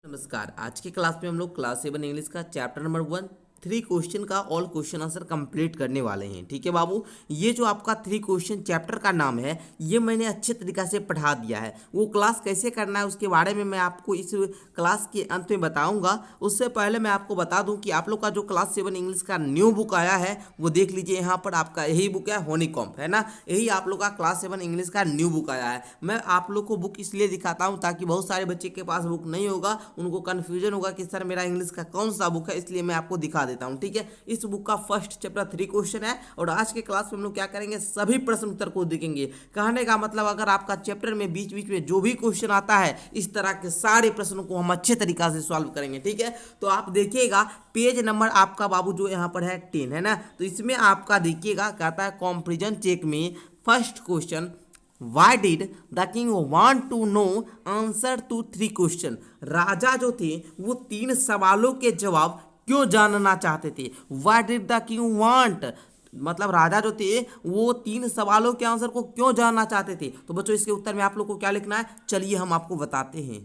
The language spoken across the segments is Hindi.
नमस्कार। आज की क्लास में हम लोग क्लास 7 इंग्लिश का चैप्टर नंबर 1 3 क्वेश्चन का ऑल क्वेश्चन आंसर कंप्लीट करने वाले हैं। ठीक है बाबू, ये जो आपका 3 क्वेश्चन चैप्टर का नाम है ये मैंने अच्छे तरीका से पढ़ा दिया है। वो क्लास कैसे करना है उसके बारे में मैं आपको इस क्लास के अंत में बताऊंगा। उससे पहले मैं आपको बता दूं कि आप लोग का जो क्लास 7 इंग्लिश का न्यू बुक आया है वो देख लीजिए। यहाँ पर आपका यही बुक है, हनीकॉम्ब है ना, यही आप लोग का क्लास 7 इंग्लिश का न्यू बुक आया है। मैं आप लोग को बुक इसलिए दिखाता हूँ ताकि बहुत सारे बच्चे के पास बुक नहीं होगा, उनको कन्फ्यूजन होगा कि सर मेरा इंग्लिश का कौन सा बुक है, इसलिए मैं आपको दिखा देता हूँ। ठीक है, इस बुक का फर्स्ट चैप्टर 3 क्वेश्चन है और आज के क्लास में हम लोग क्या करेंगे, सभी प्रश्न उत्तर को देखेंगे। कहने का मतलब अगर आपका चैप्टर में बीच बीच में जो भी क्वेश्चन आता है इस तरह के सारे प्रश्नों को हम अच्छे तरीका से सॉल्व करेंगे। ठीक है, तो आप देखिएगा पेज नंबर आपका बाबू जो यहाँ पर है 10 है ना, तो इसमें आपका देखिएगा कहता है कंपैरिजन चेक में first question, Why did the king want to know answer to 3 question. राजा जो थे वो 3 सवालों के जवाब क्यों जानना चाहते थे। Why did the king want, मतलब राजा जो थे वो 3 सवालों के आंसर को क्यों जानना चाहते थे। तो बच्चों इसके उत्तर में आप लोग को क्या लिखना है, चलिए हम आपको बताते हैं।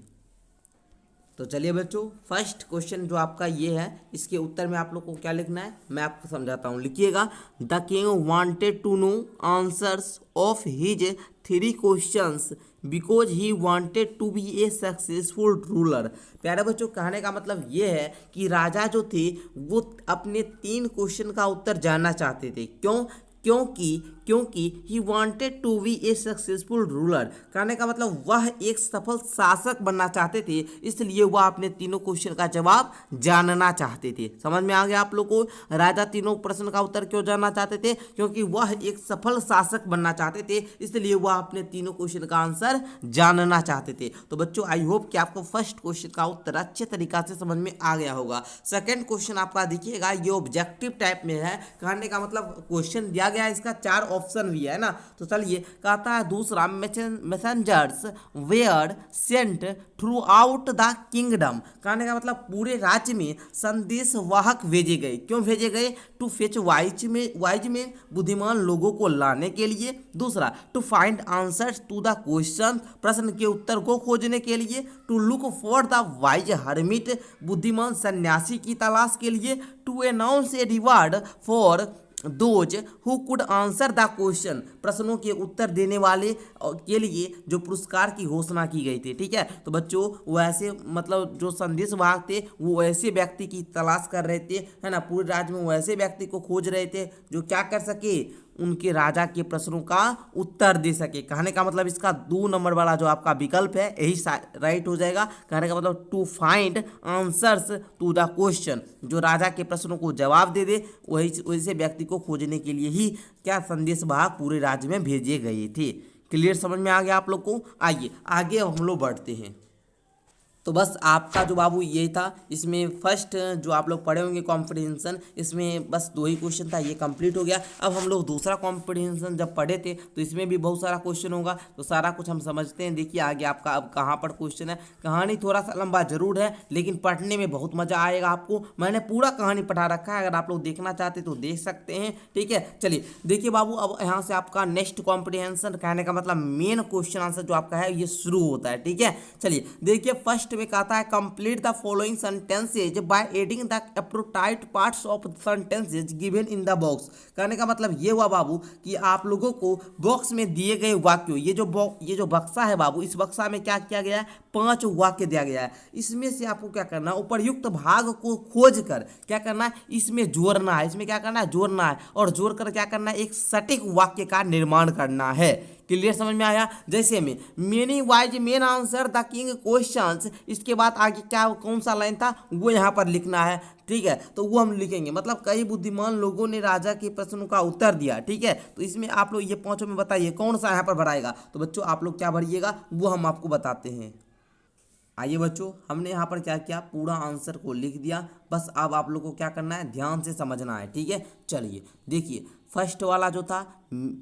तो चलिए बच्चों, फर्स्ट क्वेश्चन जो आपका ये है इसके उत्तर में आप लोग को क्या लिखना है मैं आपको समझाता हूँ। लिखिएगा, the king wanted to know answers of his 3 questions because he wanted to be a successful ruler. प्यारे बच्चों, कहने का मतलब ये है कि राजा जो थे वो अपने 3 क्वेश्चन का उत्तर जानना चाहते थे। क्यों? क्योंकि he wanted to be a successful ruler. कहने का मतलब वह एक सफल शासक बनना चाहते थे, इसलिए वह अपने तीनों क्वेश्चन का जवाब जानना चाहते थे। समझ में आ गया आप लोग को, राजा तीनों प्रश्न का उत्तर क्यों जानना चाहते थे, क्योंकि वह एक सफल शासक बनना चाहते थे, इसलिए वह अपने तीनों क्वेश्चन का आंसर जानना चाहते थे। तो बच्चों आई होप कि आपको फर्स्ट क्वेश्चन का उत्तर अच्छे तरीका से समझ में आ गया होगा। सेकेंड क्वेश्चन आपका देखिएगा, ये ऑब्जेक्टिव टाइप में है। कहने का मतलब क्वेश्चन दिया गया, इसका 4 ऑप्शन भी है ना। तो चलिए, कहता है दूसरा, messengers were sent throughout the kingdom. कहने का मतलब पूरे राज्य में संदेश वाहक भेजे गए। क्यों भेजे गए? टू फेच वाइज में बुद्धिमान लोगों को लाने के लिए। दूसरा, to find answers to the question, प्रश्न के उत्तर को खोजने के लिए। To look for the wise hermit, बुद्धिमान सन्यासी की तलाश के लिए। To announce a reward for those who could answer the question, प्रश्नों के उत्तर देने वाले के लिए जो पुरस्कार की घोषणा की गई थी। ठीक है, तो बच्चों वैसे मतलब जो संदेश वाहक थे वो ऐसे व्यक्ति की तलाश कर रहे थे, है ना, पूरे राज्य में वैसे व्यक्ति को खोज रहे थे जो क्या कर सके, उनके राजा के प्रश्नों का उत्तर दे सके। कहने का मतलब इसका 2 नंबर वाला जो आपका विकल्प है यही राइट हो जाएगा। कहने का मतलब to find answers to the question, जो राजा के प्रश्नों को जवाब दे दे वही वैसे व्यक्ति को खोजने के लिए ही क्या संदेश वाहक पूरे राज्य में भेजे गए थे। क्लियर, समझ में आ गया आप लोग को। आइए आगे हम लोग बढ़ते हैं। तो बस आपका जो बाबू यही था, इसमें फर्स्ट जो आप लोग पढ़े होंगे कॉम्प्रिहेंशन, इसमें बस 2 ही क्वेश्चन था, ये कंप्लीट हो गया। अब हम लोग दूसरा कॉम्प्रिहेंशन जब पढ़े थे तो इसमें भी बहुत सारा क्वेश्चन होगा, तो सारा कुछ हम समझते हैं। देखिए आगे आपका अब कहाँ पर क्वेश्चन है। कहानी थोड़ा सा लंबा जरूर है लेकिन पढ़ने में बहुत मजा आएगा आपको। मैंने पूरा कहानी पढ़ा रखा है, अगर आप लोग देखना चाहते तो देख सकते हैं। ठीक है, चलिए देखिए बाबू, अब यहाँ से आपका नेक्स्ट कॉम्प्रिहेंशन, कहने का मतलब मेन क्वेश्चन आंसर जो आपका है ये शुरू होता है। ठीक है, चलिए देखिए फर्स्ट में कहता है complete the following sentences by adding the appropriate parts of sentences given in the box. कहने का मतलब ये हुआ बाबू कि आप लोगों को बॉक्स में दिए गए वाक्यों, ये जो बक्सा है बाबू, इस बक्सा में क्या किया गया है, 5 वाक्य दिया गया है। इसमें से आपको क्या करना है, उपर्युक्त भाग को खोज कर क्या करना है, इसमें जोड़ना है। इसमें क्या करना है, जोड़ना है, और जोड़कर क्या करना है, एक सटीक वाक्य का निर्माण करना है। क्लियर, समझ में आया। जैसे में many wise men answer the king questions, इसके बाद आगे क्या कौन सा लाइन था वो यहाँ पर लिखना है। ठीक है, तो वो हम लिखेंगे, मतलब कई बुद्धिमान लोगों ने राजा के प्रश्नों का उत्तर दिया। ठीक है, तो इसमें आप लोग ये 5 में बताइए कौन सा यहाँ पर भराएगा। तो बच्चों आप लोग क्या भरिएगा वो हम आपको बताते हैं। आइए बच्चों, हमने यहाँ पर क्या किया, पूरा आंसर को लिख दिया, बस अब आप लोग को क्या करना है, ध्यान से समझना है, ठीक है। चलिए देखिए, फर्स्ट वाला जो था,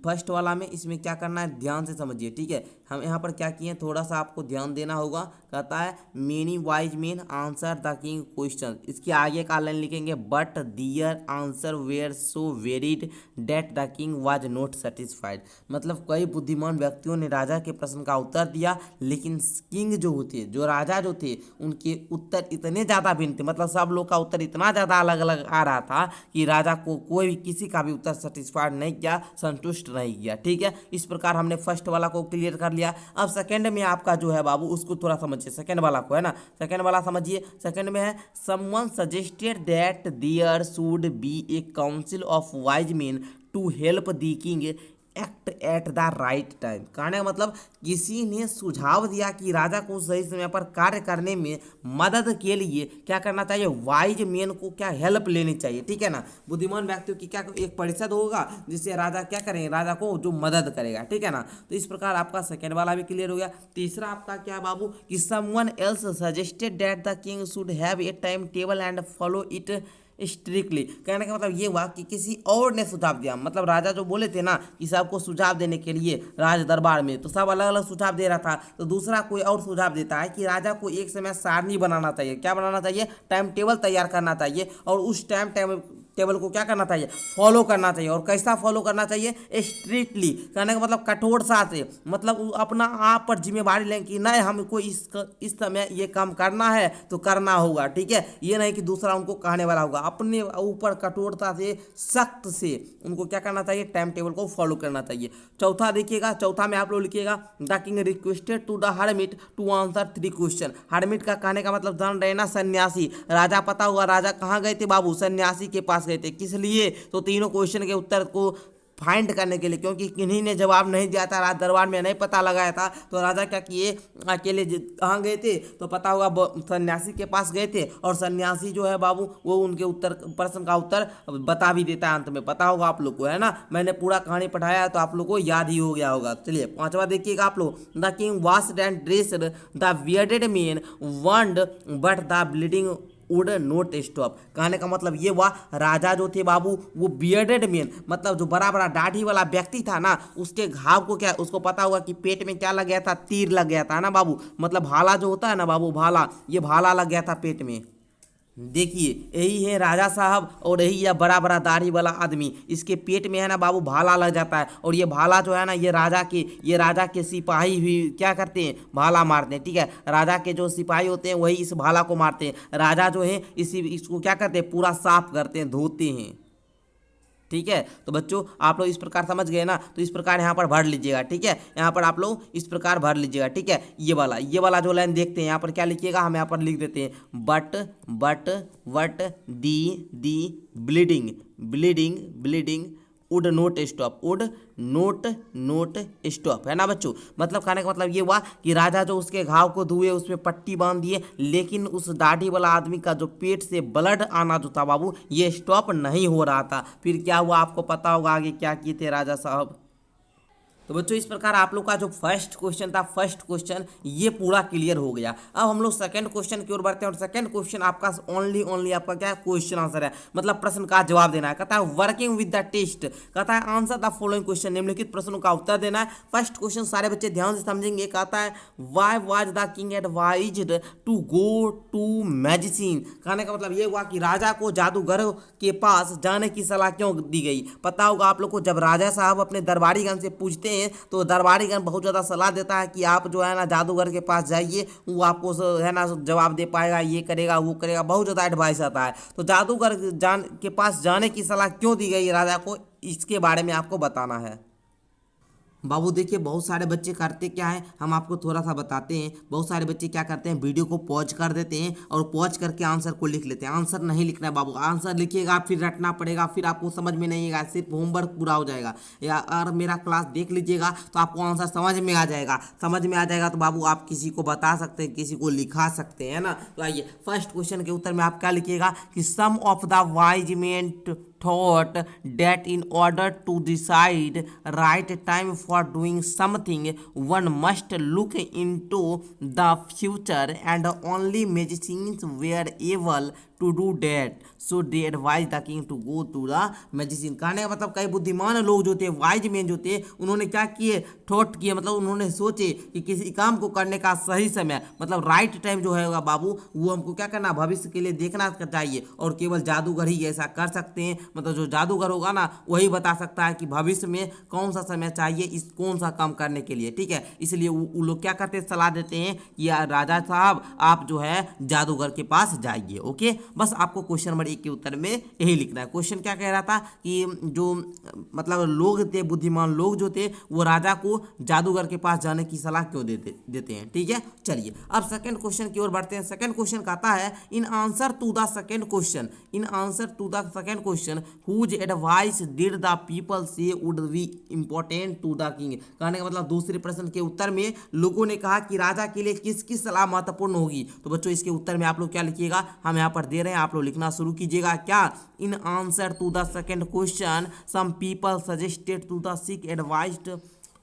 फर्स्ट वाला में इसमें क्या करना है, ध्यान से समझिए, ठीक है। हम यहाँ पर क्या किए, थोड़ा सा आपको ध्यान देना होगा। कहता है many wise men answer the king question. इसके आगे का लाइन लिखेंगे, but their answer were so varied that the king was not satisfied. मतलब कई बुद्धिमान व्यक्तियों ने राजा के प्रश्न का उत्तर दिया, लेकिन किंग जो होते, जो राजा जो थे, उनके उत्तर इतने ज़्यादा भिन्न थे, मतलब सब लोग का उत्तर इतना ज़्यादा अलग अलग आ रहा था कि राजा को कोई भी किसी का भी उत्तर सेटिस्फाइड नहीं किया, संतुष्ट नहीं किया, ठीक है। इस प्रकार हमने फर्स्ट वाला को क्लियर कर लिया। अब सेकंड में आपका जो है बाबू, उसको थोड़ा समझिए, सेकंड वाला को, है ना। सेकंड वाला समझिए, सेकंड में है someone suggested that there should be a council of wise men to help the king act at the right time. कहने का मतलब किसी ने सुझाव दिया कि राजा को सही समय पर कार्य करने में मदद के लिए क्या करना चाहिए, वाइज मैन को क्या हेल्प लेनी चाहिए, ठीक है ना। बुद्धिमान व्यक्तियों की क्या एक परिषद होगा जिससे राजा क्या करेंगे, राजा को जो मदद करेगा, ठीक है ना। तो इस प्रकार आपका सेकेंड वाला भी क्लियर हो गया। तीसरा आपका क्या है बाबू, कि someone else suggested that the king should have a time table and follow it strictly. कहने का मतलब ये हुआ कि किसी और ने सुझाव दिया, मतलब राजा जो बोले थे ना कि सबको सुझाव देने के लिए राज दरबार में, तो सब अलग अलग सुझाव दे रहा था, तो दूसरा कोई और सुझाव देता है कि राजा को एक समय सारणी बनाना चाहिए, क्या बनाना चाहिए, टाइम टेबल तैयार करना चाहिए, और उस टाइम टेबल को क्या करना चाहिए, फॉलो करना चाहिए। और कैसा फॉलो करना चाहिए, स्ट्रिक्टली। कहने का मतलब कठोरता से, मतलब अपना आप पर जिम्मेवारी लें कि नहीं हमको इस समय ये काम करना है तो करना होगा, ठीक है। ये नहीं कि दूसरा उनको कहने वाला होगा, अपने ऊपर कठोरता से, सख्त से उनको क्या करना चाहिए, टाइम टेबल को फॉलो करना चाहिए। चौथा देखिएगा, चौथा में आप लोग लिखिएगा, the king requested to the hermit to answer 3 question. Hermit का कहने का मतलब जान रहे ना, सन्यासी। राजा पता हुआ राजा कहाँ गए थे बाबू, सन्यासी के पास गए थे। किस लिए, तो तीनों क्वेश्चन के उत्तर को फाइंड करने के लिए, क्योंकि किन्हीं ने जवाब नहीं दिया था, राज दरबार में नहीं पता लगाया था, तो राजा क्या किए, अकेले कहाँ गए थे, तो पता होगा सन्यासी के पास गए थे, और सन्यासी जो है बाबू वो उनके उत्तर, प्रश्न का उत्तर बता भी देता है अंत में, पता होगा आप लोग को, है ना। मैंने पूरा कहानी पढ़ाया तो आप लोग को याद ही हो गया होगा। चलिए पांचवा देखिएगा आप लोग, the king washed and dressed the bearded man wound but the bleeding would not stop. कहने का मतलब ये हुआ, राजा जो थे बाबू वो बियर्डेड मैन, मतलब जो बड़ा बड़ा दाढ़ी वाला व्यक्ति था ना, उसके घाव को क्या, उसको पता होगा कि पेट में क्या लग गया था, तीर लग गया था ना बाबू, मतलब भाला जो होता है ना बाबू, भाला, ये भाला लग गया था पेट में। देखिए यही है राजा साहब, और यही है बड़ा बड़ा दाढ़ी वाला आदमी, इसके पेट में है ना बाबू भाला लग जाता है, और ये भाला जो है ना, ये राजा के सिपाही भी क्या करते हैं, भाला मारते हैं, ठीक है। राजा के जो सिपाही होते हैं वही इस भाला को मारते हैं। राजा जो है इसको क्या करते हैं, पूरा साफ करते हैं, धोते हैं, ठीक है। तो बच्चों आप लोग इस प्रकार समझ गए ना, तो इस प्रकार यहाँ पर भर लीजिएगा, ठीक है। यहाँ पर आप लोग इस प्रकार भर लीजिएगा, ठीक है। ये वाला जो लाइन देखते हैं, यहाँ पर क्या लिखिएगा, हम यहाँ पर लिख देते हैं, but what the bleeding bleeding bleeding would not stop, would not stop, है ना बच्चों। मतलब कहने का मतलब ये हुआ कि राजा जो उसके घाव को धुए, उसमें पट्टी बांध दिए, लेकिन उस दाढ़ी वाला आदमी का जो पेट से ब्लड आना जो था बाबू, ये स्टॉप नहीं हो रहा था। फिर क्या हुआ आपको पता होगा आगे क्या किए थे राजा साहब। तो बच्चों इस प्रकार आप लोग का जो फर्स्ट क्वेश्चन था, फर्स्ट क्वेश्चन ये पूरा क्लियर हो गया। अब हम लोग सेकंड क्वेश्चन की ओर बढ़ते हैं, और सेकंड क्वेश्चन आपका ओनली आपका क्या क्वेश्चन आंसर है, मतलब प्रश्न का जवाब देना है। कहता है वर्किंग विद द टेस्ट, कहता है आंसर द फॉलोइंग क्वेश्चन, निम्नलिखित प्रश्नों का उत्तर देना है। फर्स्ट क्वेश्चन सारे बच्चे ध्यान से समझेंगे। कहता है why was the king advised to go to magician. कहने का मतलब ये हुआ कि राजा को जादूगर के पास जाने की सलाह क्यों दी गई। पता होगा आप लोग को, जब राजा साहब अपने दरबारीगण से पूछते हैं तो दरबारीगण बहुत ज़्यादा सलाह देता है कि आप जो है ना जादूगर के पास जाइए, वो आपको है ना जवाब दे पाएगा, ये करेगा वो करेगा, बहुत ज़्यादा एडवाइस आता है। तो जादूगर के पास जाने की सलाह क्यों दी गई राजा को, इसके बारे में आपको बताना है। बाबू देखिए बहुत सारे बच्चे करते क्या है, हम आपको थोड़ा सा बताते हैं। बहुत सारे बच्चे क्या करते हैं, वीडियो को पॉज कर देते हैं और पॉज करके आंसर को लिख लेते हैं। आंसर नहीं लिखना है बाबू, आंसर लिखिएगा फिर रटना पड़ेगा, फिर आपको समझ में नहीं आएगा, सिर्फ होमवर्क पूरा हो जाएगा। या अगर मेरा क्लास देख लीजिएगा तो आपको आंसर समझ में आ जाएगा। समझ में आ जाएगा तो बाबू आप किसी को बता सकते हैं, किसी को लिखा सकते हैं ना। तो आइए फर्स्ट क्वेश्चन के उत्तर में आप क्या लिखिएगा कि some of the wise men thought that in order to decide right time for doing something one must look into the future and only magicians were able to do that, so they advised the king to go to the magician। कहने का मतलब कई बुद्धिमान लोग जो थे, वाइज मैन जो थे, उन्होंने क्या किए, थॉट किए, मतलब उन्होंने सोचे कि किसी काम को करने का सही समय मतलब राइट टाइम जो है बाबू वो हमको क्या करना, भविष्य के लिए देखना चाहिए। और केवल जादूगर ही ऐसा कर सकते हैं, मतलब जो जादूगर होगा ना वही बता सकता है कि भविष्य में कौन सा समय चाहिए इस कौन सा काम करने के लिए, ठीक है। इसलिए वो लोग क्या करते हैं, सलाह देते हैं कि यार राजा साहब आप जो है जादूगर के पास जाइए। ओके, बस आपको क्वेश्चन नंबर 1 के उत्तर में यही लिखना है। क्वेश्चन क्या कह रहा था कि जो मतलब लोग थे, बुद्धिमान लोग जो थे, वो राजा को जादूगर के पास जाने की सलाह क्यों देते हैं, ठीक है। चलिए अब सेकंड क्वेश्चन की ओर बढ़ते हैं। सेकंड क्वेश्चन कहता है in answer to the second question, in answer to the second question whose advice did the people say would be important to the king. कहने का मतलब दूसरे प्रश्न के उत्तर में लोगों ने कहा कि राजा के लिए किसकी सलाह महत्वपूर्ण होगी। तो बच्चों इसके उत्तर में आप लोग क्या लिखिएगा, हम यहाँ पर दे रहे हैं, आप लोग लिखना शुरू कीजिएगा। क्या, in answer to the second question some people suggested to the seek advice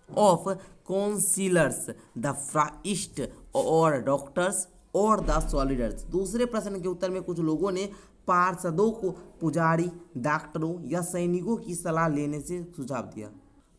of counsellors, the priest और डॉक्टर्स और द सॉलिडर्स। दूसरे प्रश्न के उत्तर में कुछ लोगों ने पार्षदों को पुजारी, डॉक्टरों या सैनिकों की सलाह लेने से सुझाव दिया।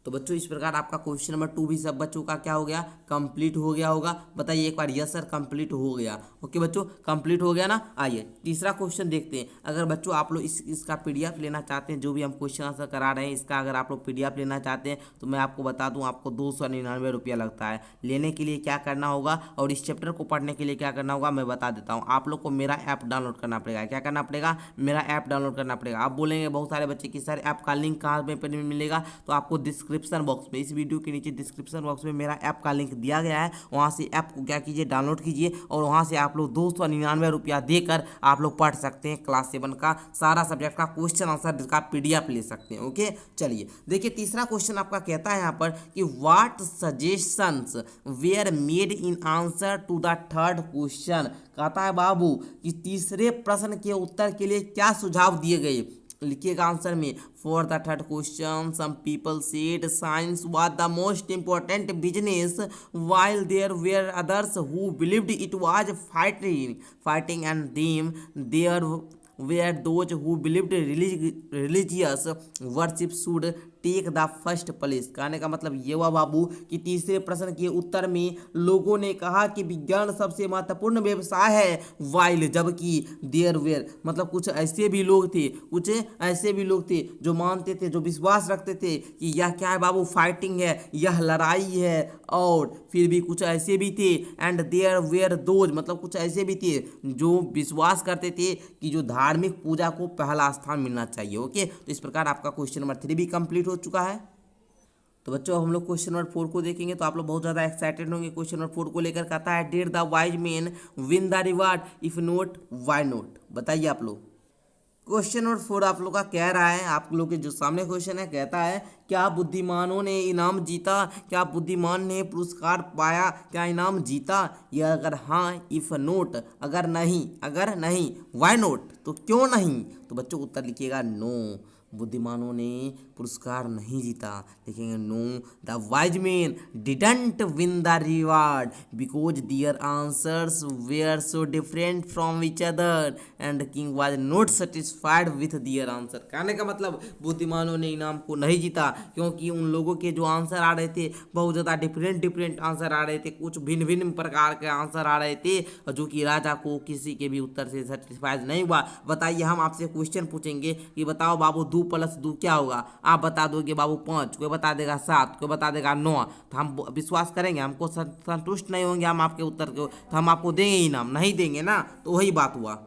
तो बच्चों इस प्रकार आपका क्वेश्चन नंबर 2 भी सब बच्चों का क्या हो गया, कंप्लीट हो गया होगा। बताइए एक बार, यस सर कंप्लीट हो गया। ओके बच्चों कंप्लीट हो गया ना। आइए तीसरा क्वेश्चन देखते हैं। अगर बच्चों आप लोग इसका पीडीएफ लेना चाहते हैं, जो भी हम क्वेश्चन आंसर करा रहे हैं इसका अगर आप लोग पीडीएफ लेना चाहते हैं तो मैं आपको बता दूं आपको 299 रुपया लगता है। लेने के लिए क्या करना होगा और इस चैप्टर को पढ़ने के लिए क्या करना होगा मैं बता देता हूँ। आप लोग को मेरा ऐप डाउनलोड करना पड़ेगा। क्या करना पड़ेगा, मेरा ऐप डाउनलोड करना पड़ेगा। आप बोलेंगे बहुत सारे बच्चे कि सर ऐप का लिंक कहाँ पे मिलेगा, तो आपको डिस्क्रिप्शन बॉक्स में, इस वीडियो के नीचे डिस्क्रिप्शन बॉक्स में मेरा ऐप का लिंक दिया गया है। वहाँ से ऐप को क्या कीजिए, डाउनलोड कीजिए और वहाँ से आप लोग 299 रुपया देकर आप लोग पढ़ सकते हैं। क्लास 7 का सारा सब्जेक्ट का क्वेश्चन आंसर का पीडीएफ ले सकते हैं। ओके चलिए देखिए तीसरा क्वेश्चन आपका कहता है यहाँ पर कि what suggestions were made in answer to the third question. कहता है बाबू कि तीसरे प्रश्न के उत्तर के लिए क्या सुझाव दिए गए। लिखिएगा आंसर में, for the third question some people said science was the most important business while there were others who believed it was fighting and them there were those who believed religious worship should take the first place. कहने का मतलब ये हुआ बाबू कि तीसरे प्रश्न के उत्तर में लोगों ने कहा कि विज्ञान सबसे महत्वपूर्ण व्यवसाय है, वाइल जबकि देयर वेयर मतलब कुछ ऐसे भी लोग थे जो मानते थे, जो विश्वास रखते थे कि यह क्या है बाबू, फाइटिंग है, यह लड़ाई है। और फिर भी कुछ ऐसे भी थे, एंड देयर वेयर दोज मतलब कुछ ऐसे भी थे जो विश्वास करते थे कि जो धार्मिक पूजा को पहला स्थान मिलना चाहिए। ओके तो इस प्रकार आपका क्वेश्चन नंबर 3 भी कंप्लीट हो चुका है। तो बच्चों हम लोग क्वेश्चन नंबर 4 को देखेंगे तो आप लोग बहुत ज़्यादा एक्साइटेड होंगे। क्वेश्चन नंबर 4 को लेकर कहता है did the wise man win the reward, if not why not. बताइए आप लोग। क्वेश्चन नंबर 4 आप लोग का कह रहा है, आप लोग के जो सामने क्वेश्चन है कहता है क्या बुद्धिमानों ने इनाम जीता, क्या बुद्धिमान ने पुरस्कार पाया, क्या इनाम जीता, या अगर हाँ इफ नोट अगर नहीं व्हाई नोट तो क्यों नहीं। तो बच्चों उत्तर लिखिएगा नो, बुद्धिमानों ने पुरस्कार नहीं जीता। लिखेंगे no the wise man didn't win the reward because their answers were so different from each other and king was not satisfied with their answer. कहने का मतलब बुद्धिमानों ने इनाम को नहीं जीता क्योंकि उन लोगों के जो आंसर आ रहे थे बहुत ज़्यादा डिफरेंट आंसर आ रहे थे, कुछ भिन्न प्रकार के आंसर आ रहे थे जो कि राजा को किसी के भी उत्तर से सेटिस्फाइड नहीं हुआ। बताइए हम आपसे क्वेश्चन पूछेंगे कि बताओ बाबू 2 + 2 क्या होगा, आप बता दोगे बाबू 5, कोई बता देगा 7, कोई बता देगा 9। तो हम विश्वास करेंगे, हमको संतुष्ट नहीं होंगे हम आपके उत्तर को, तो हम आपको देंगे इनाम, नहीं देंगे ना। तो वही बात हुआ।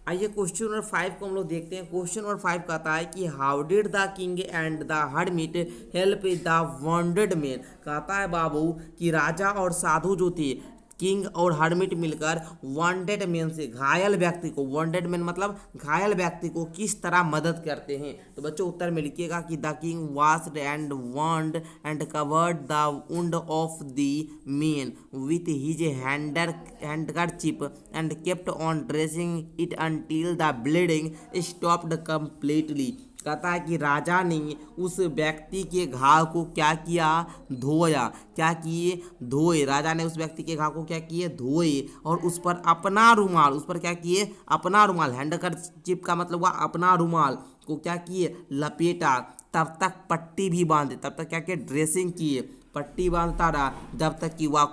आइए क्वेश्चन नंबर 5 को हम लोग देखते हैं। क्वेश्चन नंबर 5 कहता है कि how did the king and the hermit help the wounded man. कहता है बाबू कि राजा और साधु जो थे किंग और हर्मिट मिलकर वांटेड मैन से घायल व्यक्ति को, वांटेड मैन मतलब घायल व्यक्ति को किस तरह मदद करते हैं। तो बच्चों उत्तर में लिखिएगा कि the king washed and wand and covered the wound of the man with his handkerchief and kept on dressing it until the bleeding stopped completely. कहता है कि राजा ने उस व्यक्ति के घाव को क्या किया, धोया। क्या किए, धोए। राजा ने उस व्यक्ति के घाव को क्या किए, धोए, और उस पर अपना रुमाल, उस पर क्या किए, अपना रुमाल, हैंडकरचिप का मतलब हुआ अपना रुमाल को क्या किए, लपेटा। तब तक पट्टी भी बांधे, तब तक क्या किए, ड्रेसिंग किए, पट्टी बांधता रहा जब तक कि वह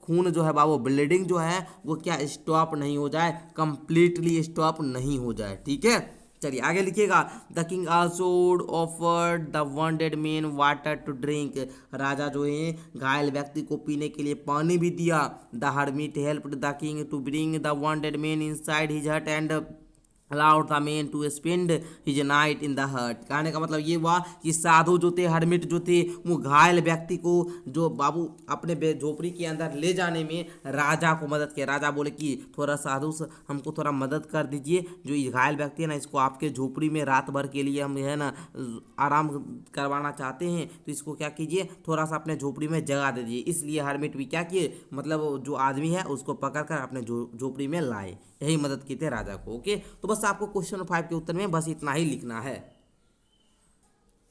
खून जो है बाबू, ब्लीडिंग जो है वो क्या स्टॉप नहीं हो जाए, कंप्लीटली स्टॉप नहीं हो जाए। ठीक है, चलिए आगे लिखिएगा। The king also offered the wounded man water to drink. राजा जो है घायल व्यक्ति को पीने के लिए पानी भी दिया। The hermit helped the king to bring the wounded man inside his hut and allowed the man to spend his night in the hut. कहने का मतलब ये हुआ कि साधु जो थे, हर्मिट जो थे, वो घायल व्यक्ति को जो बाबू अपने झोपड़ी के अंदर ले जाने में राजा को मदद किया। राजा बोले कि थोड़ा साधु हमको थोड़ा मदद कर दीजिए, जो ये घायल व्यक्ति है ना, इसको आपके झोपड़ी में रात भर के लिए हम है ना आराम करवाना चाहते हैं, तो इसको क्या कीजिए, थोड़ा सा अपने झोपड़ी में जगह दे दीजिए। इसलिए हर्मिट भी क्या किए, मतलब जो आदमी है उसको पकड़कर अपने झोपड़ी में लाए, यही मदद की थे राजा को। ओके, तो बस आपको क्वेश्चन नंबर 5 के उत्तर में बस इतना ही लिखना है।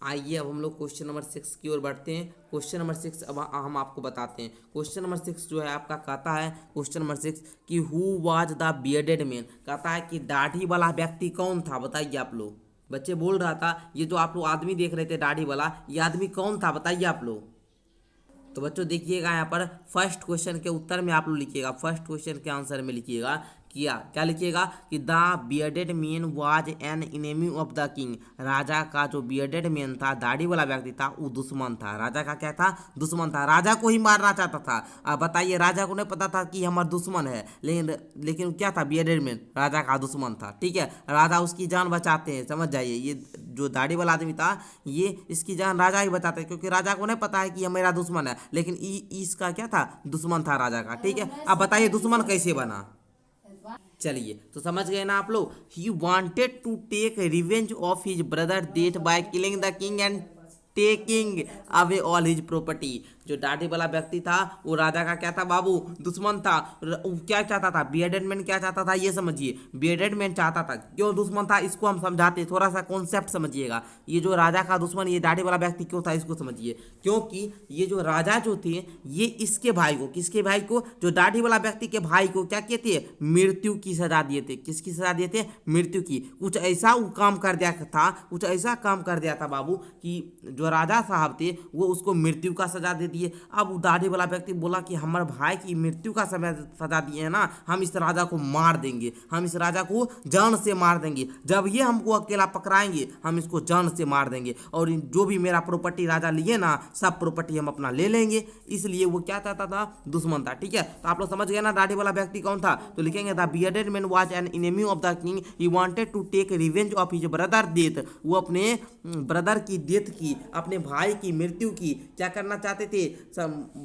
आइए अब हम लोग क्वेश्चन नंबर 6 की ओर बढ़ते हैं। क्वेश्चन नंबर 6 अब हम आपको बताते हैं। क्वेश्चन नंबर 6 जो है आपका कहता है, क्वेश्चन नंबर 6 कि who was the bearded man. कहता है कि दाढ़ी वाला व्यक्ति कौन था, बताइए आप लोग। बच्चे बोल रहा था ये जो आप लोग आदमी देख रहे थे दाढ़ी वाला, ये आदमी कौन था, बताइए आप लोग। तो बच्चों देखिएगा यहाँ पर फर्स्ट क्वेश्चन के उत्तर में आप लोग लिखिएगा, फर्स्ट क्वेश्चन के आंसर में लिखिएगा क्या लिखिएगा कि the bearded man was an enemy of the king. राजा का जो बियर्डेड मैन था, दाढ़ी वाला व्यक्ति था, वो दुश्मन था। राजा का क्या था, दुश्मन था, राजा को ही मारना चाहता था। अब बताइए, राजा को नहीं पता था कि हमारा दुश्मन है, लेकिन क्या था, बियर्डेड मैन राजा का दुश्मन था। ठीक है, राजा उसकी जान बचाते हैं, समझ जाइए। ये जो दाढ़ी वाला आदमी था, ये इसकी जान राजा ही बचाते हैं, क्योंकि राजा को नहीं पता है कि ये मेरा दुश्मन है, लेकिन इसका क्या था, दुश्मन था राजा का। ठीक है, अब बताइए दुश्मन कैसे बना। चलिए तो समझ गए ना आप लोग। He wanted to take revenge of his brother death by killing the king and taking away all his property. जो दाढ़ी वाला व्यक्ति था वो राजा का क्या था बाबू, दुश्मन था। क्या चाहता था, बियर्डेड मैन क्या चाहता था, ये समझिए। बियर्डेड मैन चाहता था, क्यों दुश्मन था, इसको हम समझाते, थोड़ा सा कॉन्सेप्ट समझिएगा। ये जो राजा का दुश्मन, ये दाढ़ी वाला व्यक्ति क्यों था, इसको समझिए। क्योंकि ये जो राजा जो थे, ये इसके भाई को, किसके भाई को, जो दाढ़ी वाला व्यक्ति के भाई को क्या किए थे, मृत्यु की सजा दिए थे। किसकी सजा दिए थे, मृत्यु की। कुछ ऐसा काम कर दिया था, कुछ ऐसा काम कर दिया था बाबू कि जो राजा साहब थे वो उसको मृत्यु का सजा दे दिए। अब दाढ़ी वाला व्यक्ति बोला कि हमारे भाई की मृत्यु का सजा दिए है ना, हम इस राजा को मार देंगे, हम इस राजा को जान से मार देंगे। जब ये हमको अकेला पकड़ाएंगे, हम इसको जान से मार देंगे, और जो भी मेरा प्रॉपर्टी राजा लिए ना, सब प्रॉपर्टी हम अपना ले लेंगे। इसलिए वो क्या चाहता था, दुश्मन था। ठीक है, तो आप लोग समझ गए ना दाढ़ी वाला व्यक्ति कौन था। तो लिखेंगे the bearded man was an enemy of the king, he wanted to take revenge of his brother death. वो अपने ब्रदर की डेथ की, अपने भाई की मृत्यु की क्या करना चाहते थे,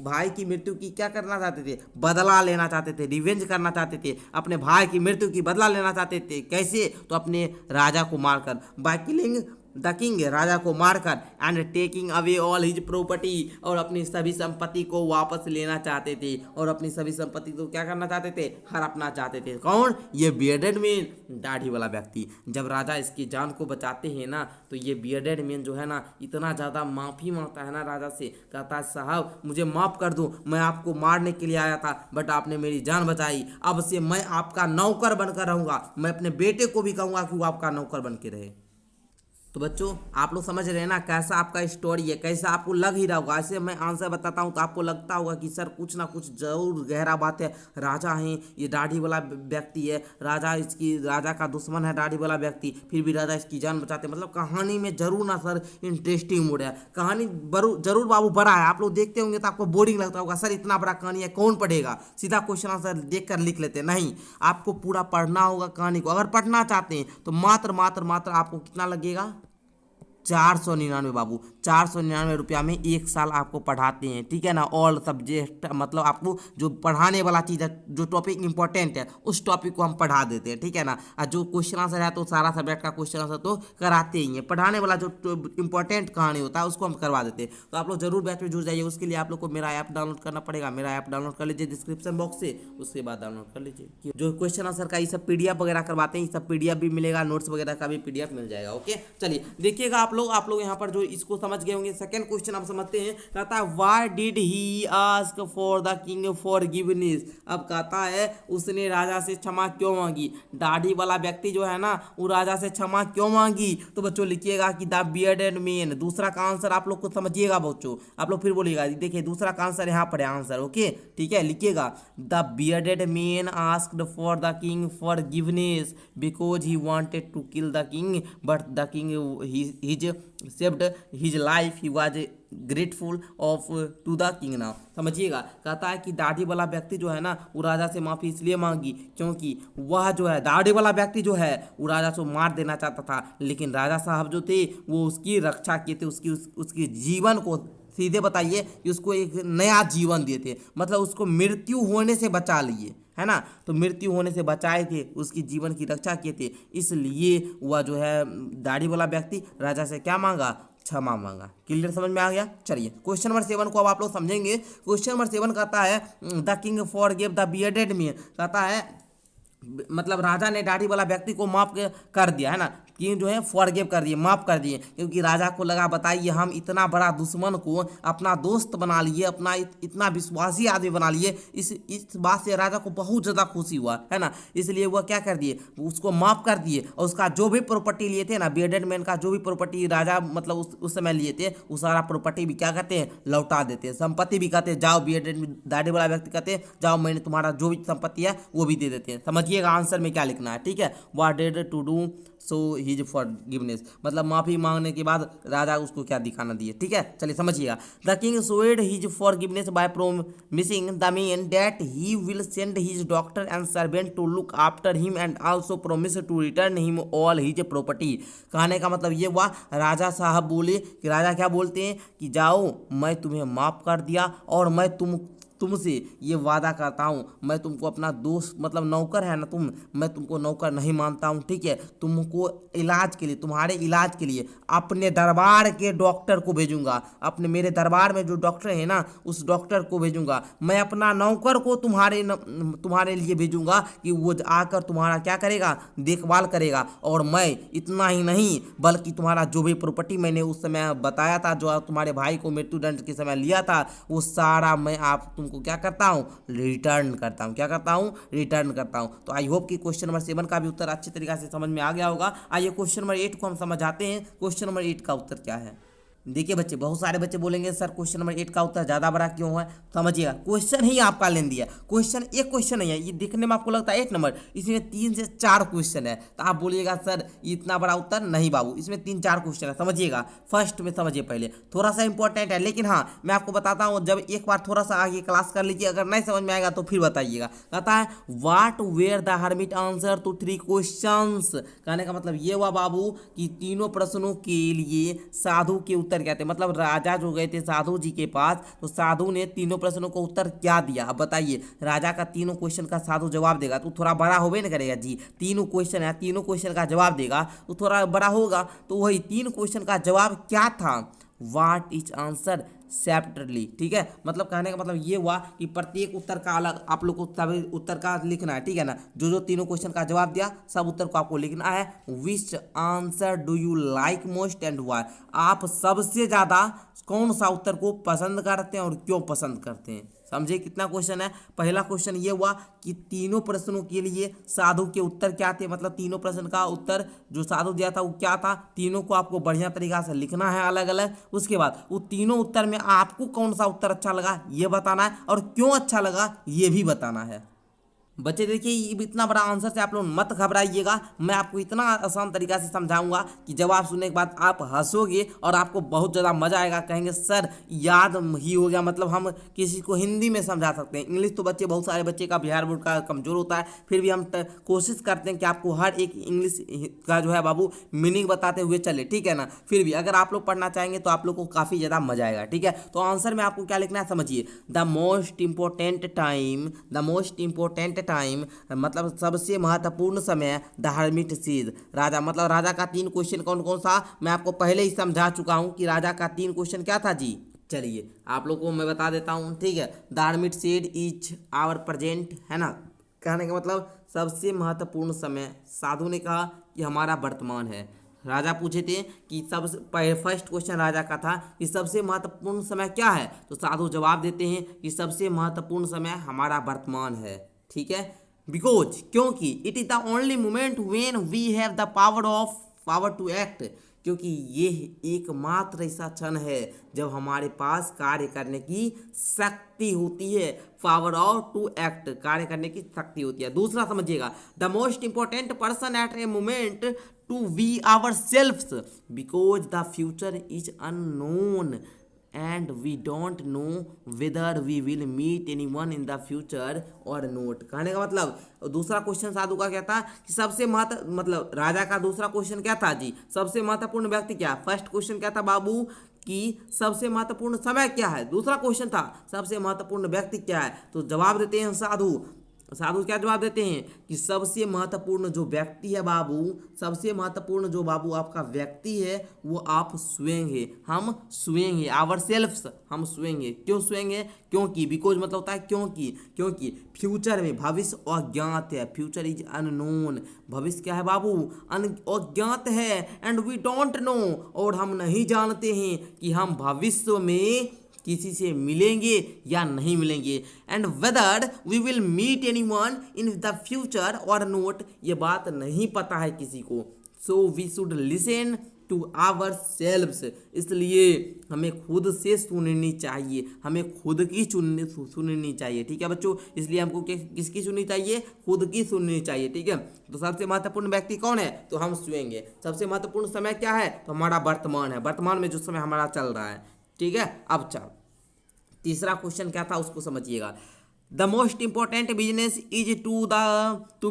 भाई की मृत्यु की क्या करना चाहते थे, बदला लेना चाहते थे, रिवेंज करना चाहते थे, अपने भाई की मृत्यु की बदला लेना चाहते थे। कैसे, तो अपने राजा को मारकर, बाय किलिंग द किंग, राजा को मारकर, and taking away all his property, और अपनी सभी संपत्ति को वापस लेना चाहते थे, और अपनी सभी संपत्ति को क्या करना चाहते थे, हड़पना चाहते थे। कौन, ये बियर्डेड मैन, दाढ़ी वाला व्यक्ति। जब राजा इसकी जान को बचाते हैं ना, तो ये बियर्डेड मैन जो है ना, इतना ज़्यादा माफ़ी मांगता है ना राजा से, कहता है साहब मुझे माफ़ कर दो, मैं आपको मारने के लिए आया था, बट आपने मेरी जान बचाई, अब से मैं आपका नौकर बनकर रहूँगा। मैं अपने बेटे को भी कहूँगा कि वो आपका नौकर बन के रहे। तो बच्चों आप लोग समझ रहे हैं ना कैसा आपका स्टोरी है, कैसा आपको लग ही रहा होगा। ऐसे मैं आंसर बताता हूँ तो आपको लगता होगा कि सर कुछ ना कुछ जरूर गहरा बात है। राजा है, ये दाढ़ी वाला व्यक्ति है, राजा का दुश्मन है दाढ़ी वाला व्यक्ति, फिर भी राजा इसकी जान बचाते। मतलब कहानी में जरूर ना सर इंटरेस्टिंग मूड है, कहानी जरूर बाबू बड़ा है। आप लोग देखते होंगे तो आपको बोरिंग लगता होगा, सर इतना बड़ा कहानी है कौन पढ़ेगा, सीधा क्वेश्चन आंसर देख कर लिख लेते। नहीं, आपको पूरा पढ़ना होगा कहानी को। अगर पढ़ना चाहते हैं तो मात्र आपको कितना लगेगा, 499 बाबू, 499 रुपया में 1 साल आपको पढ़ाते हैं, ठीक है ना। ऑल सब्जेक्ट मतलब आपको जो पढ़ाने वाला चीज़ है, जो टॉपिक इंपॉर्टेंट है उस टॉपिक को हम पढ़ा देते हैं, ठीक है ना। और जो क्वेश्चन आंसर है तो सारा सब्जेक्ट का क्वेश्चन आंसर तो कराते ही हैं, पढ़ाने वाला जो इंपॉर्टेंट कहानी होता है उसको हम करवा देते हैं। तो आप लोग जरूर बैच में जुड़ जाइए। उसके लिए आप लोग को मेरा ऐप डाउनलोड करना पड़ेगा। मेरा ऐप डाउनलोड कर लीजिए डिस्क्रिप्शन बॉक्स से, उसके बाद डाउनलोड कर लीजिए। जो क्वेश्चन आंसर का ये सब पीडीएफ वगैरह करवाते हैं, ये सब पीडीएफ भी मिलेगा, नोट्स वगैरह का भी पीडीएफ मिल जाएगा। ओके, चलिए देखिएगा आप लोग यहाँ पर जो इसको समझ गए होंगे। सेकंड क्वेश्चन आप समझते हैं, कहता है why did he ask for the king forgiveness. अब कहता है उसने राजा से क्षमा क्यों मांगी। दाढ़ी वाला व्यक्ति जो है ना वो राजा से क्षमा क्यों मांगी। तो बच्चों लिखिएगा कि द बियर्डेड मैन। दूसरा का आंसर आप लोग को समझिएगा बच्चों, आप लोग फिर बोलिएगा। देखिए दूसरा का आंसर यहाँ पर है आंसर। ओके ठीक है, लिखिएगा the bearded man asked for the king forgiveness because he wanted to kill the king but the king his saved his life, he was grateful of to the king. Now समझिएगा, कहता है कि दाढ़ी वाला व्यक्ति जो है ना वो राजा से माफ़ी इसलिए मांगी क्योंकि वह जो है दाढ़ी वाला व्यक्ति जो है वो राजा को मार देना चाहता था, लेकिन राजा साहब जो थे वो उसकी रक्षा किए थे, उसकी जीवन को सीधे बताइए कि उसको एक नया जीवन दिए थे, मतलब उसको मृत्यु होने से बचा लिए, है ना। तो मृत्यु होने से बचाए थे, उसकी जीवन की रक्षा किए थे, इसलिए वह जो है दाढ़ी वाला व्यक्ति राजा से क्या मांगा, क्षमा मांगा। क्लियर, समझ में आ गया। चलिए क्वेश्चन नंबर 7 को अब आप लोग समझेंगे। क्वेश्चन नंबर 7 कहता है the king forgive the bearded man. कहता है मतलब राजा ने दाढ़ी वाला व्यक्ति को माफ कर दिया, है ना। किंग जो है फॉरगिव कर दिए, माफ कर दिए, क्योंकि राजा को लगा बताइए हम इतना बड़ा दुश्मन को अपना दोस्त बना लिए, अपना इतना विश्वासी आदमी बना लिए। इस बात से राजा को बहुत ज़्यादा खुशी हुआ, है ना। इसलिए वह क्या कर दिए, उसको माफ कर दिए और उसका जो भी प्रॉपर्टी लिए थे ना, बियर्डेड मैन का जो भी प्रॉपर्टी राजा मतलब उस समय लिए थे वो सारा प्रॉपर्टी भी क्या कहते हैं, लौटा देते हैं। संपत्ति भी कहते हैं जाओ, बियर्डेड दाढ़ी वाला व्यक्ति कहते हैं जाओ मैंने तुम्हारा जो भी संपत्ति है वो भी दे देते हैं। समझिएगा आंसर में क्या लिखना है, ठीक है। What did to do so his forgiveness, मतलब माफी मांगने के बाद राजा उसको क्या दिखाना दिए, ठीक है। चलिए समझिएगा, the king showed his forgiveness by promising the man that he will send his doctor and servant to look after him and also promise to return him all his property. कहने का मतलब ये हुआ, राजा साहब बोले कि राजा क्या बोलते हैं कि जाओ मैं तुम्हें माफ कर दिया और मैं तुमसे ये वादा करता हूँ, मैं तुमको अपना दोस्त मतलब नौकर है ना तुम, मैं तुमको नौकर नहीं मानता हूँ, ठीक है। तुमको इलाज के लिए, तुम्हारे इलाज के लिए अपने दरबार के डॉक्टर को भेजूंगा, अपने मेरे दरबार में जो डॉक्टर है ना उस डॉक्टर को भेजूंगा। मैं अपना नौकर को तुम्हारे लिए भेजूंगा कि वो आकर तुम्हारा क्या करेगा, देखभाल करेगा। और मैं इतना ही नहीं बल्कि तुम्हारा जो भी प्रॉपर्टी मैंने उस समय बताया था, जो तुम्हारे भाई को मृत्युदंड के समय लिया था, वो सारा मैं तुमको क्या करता हूँ, रिटर्न करता हूँ। क्या करता हूँ, रिटर्न करता हूँ। तो आई होप कि क्वेश्चन नंबर 7 का भी उत्तर अच्छे तरीके से समझ में आ गया होगा। आइए क्वेश्चन नंबर 8 को हम समझाते हैं। क्वेश्चन नंबर 8 का उत्तर क्या है। देखिए बच्चे, बहुत सारे बच्चे बोलेंगे सर क्वेश्चन नंबर 8 का उत्तर ज़्यादा बड़ा क्यों है। समझिएगा, क्वेश्चन ही आपका लेन दिया, क्वेश्चन एक क्वेश्चन नहीं है। ये दिखने में आपको लगता है 8 नंबर, इसमें 3 से 4 क्वेश्चन है। तो आप बोलिएगा सर इतना बड़ा उत्तर नहीं बाबू, इसमें 3-4 क्वेश्चन है। समझिएगा, फर्स्ट में समझिए पहले, थोड़ा सा इंपॉर्टेंट है, लेकिन हाँ मैं आपको बताता हूँ, जब एक बार थोड़ा सा आगे क्लास कर लीजिए, अगर नहीं समझ में आएगा तो फिर बताइएगा। कहता है what were the hermit answer to 3 questions. कहने का मतलब ये हुआ बाबू कि तीनों प्रश्नों के लिए साधु के उत्तर क्या थे। मतलब राजा जो गए थे साधु जी के पास, तो साधु ने तीनों प्रश्नों को उत्तर क्या दिया। अब बताइए, राजा का तीनों क्वेश्चन का साधु जवाब देगा तो थोड़ा बड़ा होबे ना करेगा जी। तीनों क्वेश्चन है, तीनों क्वेश्चन का जवाब देगा तो थोड़ा बड़ा होगा। तो वही 3 क्वेश्चन का जवाब क्या था, व्हाट इज आंसर सेपरेटली, ठीक है। मतलब कहने का मतलब ये हुआ कि प्रत्येक उत्तर का अलग आप लोग को सभी उत्तर का लिखना है, ठीक है ना। जो तीनों क्वेश्चन का जवाब दिया सब उत्तर को आपको लिखना है। विच answer do you like most and why. आप सबसे ज़्यादा कौन सा उत्तर को पसंद करते हैं और क्यों पसंद करते हैं। समझे कितना क्वेश्चन है। पहला क्वेश्चन ये हुआ कि तीनों प्रश्नों के लिए साधु के उत्तर क्या थे, मतलब तीनों प्रश्न का उत्तर जो साधु दिया था वो क्या था। तीनों को आपको बढ़िया तरीका से लिखना है अलग अलग। उसके बाद वो तीनों उत्तर में आपको कौन सा उत्तर अच्छा लगा ये बताना है और क्यों अच्छा लगा ये भी बताना है। बच्चे देखिए, ये इतना बड़ा आंसर से आप लोग मत घबराइएगा। मैं आपको इतना आसान तरीका से समझाऊंगा कि जवाब सुनने के बाद आप हंसोगे और आपको बहुत ज़्यादा मजा आएगा। कहेंगे सर याद ही हो गया, मतलब हम किसी को हिंदी में समझा सकते हैं। इंग्लिश तो बच्चे, बहुत सारे बच्चे का बिहार बोर्ड का कमज़ोर होता है, फिर भी हम कोशिश करते हैं कि आपको हर एक इंग्लिश का जो है बाबू मीनिंग बताते हुए चले, ठीक है ना। फिर भी अगर आप लोग पढ़ना चाहेंगे तो आप लोग को काफ़ी ज़्यादा मजा आएगा, ठीक है। तो आंसर में आपको क्या लिखना है समझिए, द मोस्ट इम्पोर्टेंट टाइम मतलब सबसे महत्वपूर्ण समय, द हर्मिट सीज राजा, मतलब राजा का 3 क्वेश्चन कौन कौन सा मैं आपको पहले ही समझा चुका हूं कि राजा का 3 क्वेश्चन क्या था जी। चलिए आप लोगों को मैं बता देता हूं, ठीक है। The hermit sees is our present, है ना। कहने का मतलब सबसे महत्वपूर्ण समय, साधु ने कहा कि हमारा वर्तमान है। राजा पूछे थे कि सबसे फर्स्ट क्वेश्चन राजा का था कि सबसे महत्वपूर्ण समय क्या है, तो साधु जवाब देते हैं कि सबसे महत्वपूर्ण समय हमारा वर्तमान है, ठीक है। बिकॉज क्योंकि it is the only moment when we have the power to act, क्योंकि ये एकमात्र ऐसा क्षण है जब हमारे पास कार्य करने की शक्ति होती है। पावर ऑफ टू एक्ट, कार्य करने की शक्ति होती है। दूसरा समझिएगा, the most important person at a moment to we our selfs, because the future is unknown and we don't know whether we will meet anyone in the future or not। कहने का मतलब दूसरा क्वेश्चन साधु का क्या था कि सबसे मतलब राजा का दूसरा क्वेश्चन क्या था जी, सबसे महत्वपूर्ण व्यक्ति क्या। फर्स्ट क्वेश्चन क्या था बाबू कि सबसे महत्वपूर्ण समय क्या है, दूसरा क्वेश्चन था सबसे महत्वपूर्ण व्यक्ति क्या है। तो जवाब देते हैं साधु क्या जवाब देते हैं कि सबसे महत्वपूर्ण जो व्यक्ति है बाबू, सबसे महत्वपूर्ण जो बाबू आपका व्यक्ति है वो आप स्वयं है, हम स्वयं है, आवर सेल्फ्स, हम स्वयं है। क्यों स्वयं है, क्योंकि बिकॉज मतलब होता है क्योंकि फ्यूचर में, भविष्य अज्ञात है, फ्यूचर इज अननोन, भविष्य क्या है बाबू अज्ञात है, एंड वी डोंट नो, और हम नहीं जानते हैं कि हम भविष्य में किसी से मिलेंगे या नहीं मिलेंगे, and whether we will meet anyone in the future और नोट, ये बात नहीं पता है किसी को। So we should listen to our selves, इसलिए हमें खुद से सुननी चाहिए, हमें खुद की सुननी चाहिए, ठीक है बच्चों। इसलिए हमको किसकी सुननी चाहिए, खुद की सुननी चाहिए, ठीक है। तो सबसे महत्वपूर्ण व्यक्ति कौन है, तो हम स्वयं है। सबसे महत्वपूर्ण समय क्या है, तो हमारा वर्तमान है, वर्तमान में जो समय हमारा चल रहा है, ठीक है। अब चल तीसरा क्वेश्चन क्या था उसको समझिएगा, the most important business is to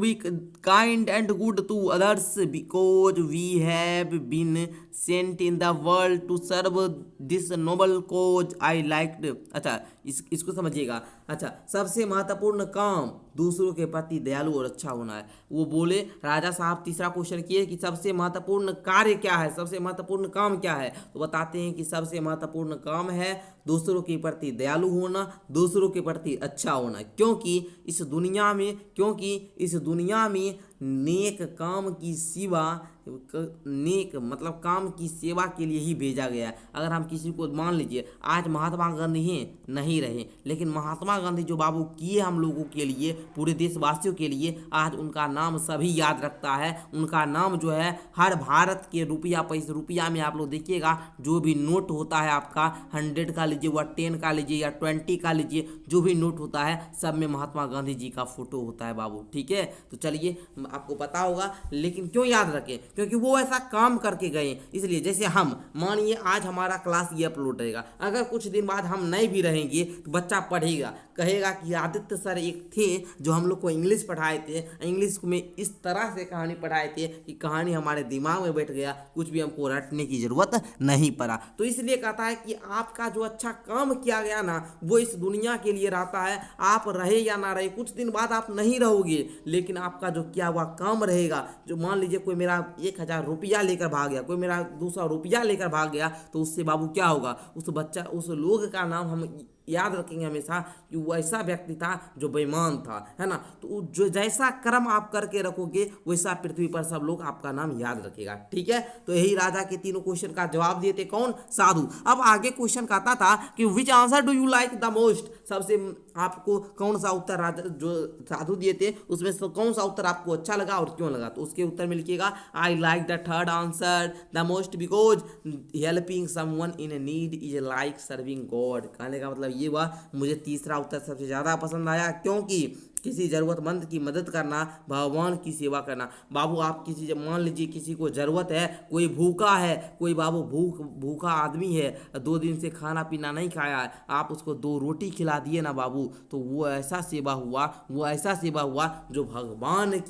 be kind and good to others, because we have been sent in the world to serve this noble cause I liked. अच्छा इसको समझिएगा। अच्छा सबसे महत्वपूर्ण काम दूसरों के प्रति दयालु और अच्छा होना है। वो बोले राजा साहब तीसरा क्वेश्चन किए कि सबसे महत्वपूर्ण कार्य क्या है, सबसे महत्वपूर्ण काम क्या है, तो बताते हैं कि सबसे महत्वपूर्ण काम है दूसरों के प्रति दयालु होना, दूसरों के प्रति अच्छा होना, क्योंकि इस दुनिया में नेक काम की सिवा, नेक मतलब काम की सेवा के लिए ही भेजा गया है। अगर हम किसी को मान लीजिए आज महात्मा गांधी हैं नहीं रहे, लेकिन महात्मा गांधी जो बाबू किए हम लोगों के लिए, पूरे देशवासियों के लिए, आज उनका नाम सभी याद रखता है। उनका नाम जो है हर भारत के रुपया में आप लोग देखिएगा, जो भी नोट होता है आपका 100 का लीजिए व 10 का लीजिए या 20 का लीजिए, जो भी नोट होता है सब में महात्मा गांधी जी का फोटो होता है बाबू, ठीक है। तो चलिए आपको पता होगा, लेकिन क्यों याद रखें, क्योंकि वो ऐसा काम करके गए। इसलिए जैसे हम मानिए आज हमारा क्लास ये अपलोड रहेगा, अगर कुछ दिन बाद हम नहीं भी रहेंगे तो बच्चा पढ़ेगा, कहेगा कि आदित्य सर एक थे जो हम लोग को इंग्लिश पढ़ाए थे, इंग्लिश में इस तरह से कहानी पढ़ाए थे कि कहानी हमारे दिमाग में बैठ गया, कुछ भी हमको रटने की जरूरत नहीं पड़ा। तो इसलिए कहता है कि आपका जो अच्छा काम किया गया ना वो इस दुनिया के लिए रहता है। आप रहे या ना रहे, कुछ दिन बाद आप नहीं रहोगे, लेकिन आपका जो किया हुआ काम रहेगा। जो मान लीजिए कोई मेरा 1000 रुपया लेकर भाग गया, कोई मेरा 200 रुपया लेकर भाग गया, तो उससे बाबू क्या होगा, उस लोग का नाम हम याद रखेंगे हमेशा कि वो ऐसा व्यक्ति था जो बेईमान था, है ना। तो जो जैसा कर्म आप करके रखोगे वैसा पृथ्वी पर सब लोग आपका नाम याद रखेगा, ठीक है। तो यही राजा के तीनों क्वेश्चन का जवाब दिए थे कौन, साधु। अब आगे क्वेश्चन कहता था कि विच answer do you like the most, सबसे आपको कौन सा उत्तर राजा जो साधु दिए थे उसमें से कौन सा उत्तर आपको अच्छा लगा और क्यों लगा। तो उसके उत्तर में लिखिएगा I like the third answer the most because helping someone in need is like serving God. कहने का मतलब ये हुआ मुझे तीसरा उत्तर सबसे ज़्यादा पसंद आया, क्योंकि किसी ज़रूरतमंद की मदद करना, भगवान की सेवा करना। बाबू आप किसी, जब मान लीजिए किसी को ज़रूरत है, कोई भूखा है, कोई बाबू भूखा आदमी है, 2 दिन से खाना पीना नहीं खाया है, आप उसको 2 रोटी खिला दिए ना बाबू, तो वो ऐसा सेवा हुआ, वो ऐसा सेवा हुआ जो भगवान